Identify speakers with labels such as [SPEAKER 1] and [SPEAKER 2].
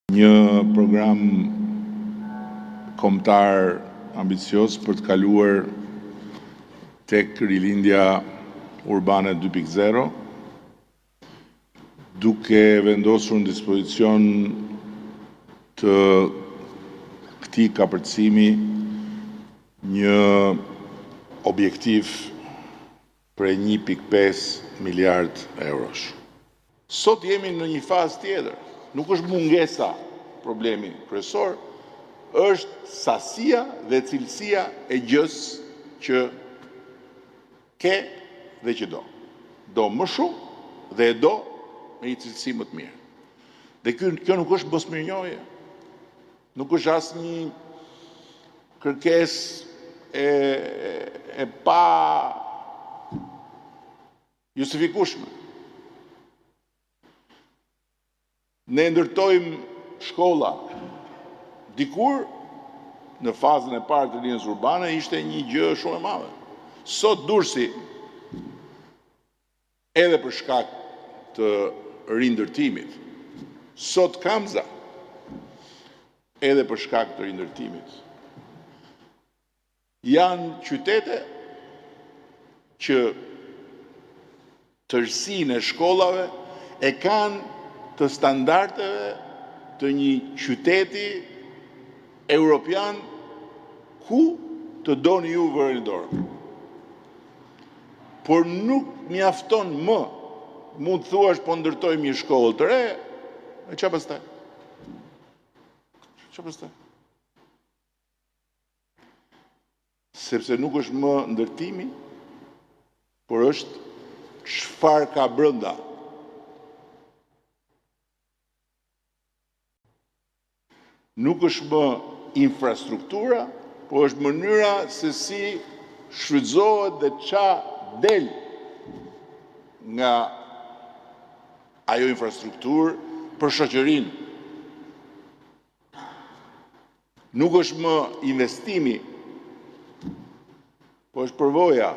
[SPEAKER 1] Një program kombëtar ambicios për të kaluar tek rilindja urbane 2.0, duke vendosur në dispozicion të këtij kapërcimi një objektiv për 1.5 miliard eurosh. Sot jemi në një fazë tjetër. Nuk është mungesa problemi kryesor, është sasia dhe cilësia e gjës që ke dhe që do. Do më shumë dhe e do me një cilësi më të mirë. Dhe kjo nuk është bosmirnjohje. Nuk është asnjë kërkesë e pa justifikueshme. Ne ndërtojmë shkolla. Dikur, në fazën e parë të linjës urbane, ishte një gjë shumë e madhe. Sot Durrësi, edhe për shkak të rindërtimit, sot Kamza, edhe për shkak të rindërtimit, janë qytete që tërësinë e shkollave e kanë të standardeve të një qyteti europian ku të doni ju vërin dorë. Por nuk mjafton më, mund të thuash po ndërtojmë një shkollë të re, e çfarë pastaj? Çfarë pastaj? Sepse nuk është më ndërtimi, por është çfarë ka brenda. Nuk është më infrastruktura, po është mënyra se si shfrytëzohet dhe ça del nga ajo infrastrukturë për shoqërinë. Nuk është më investimi, po është përvoja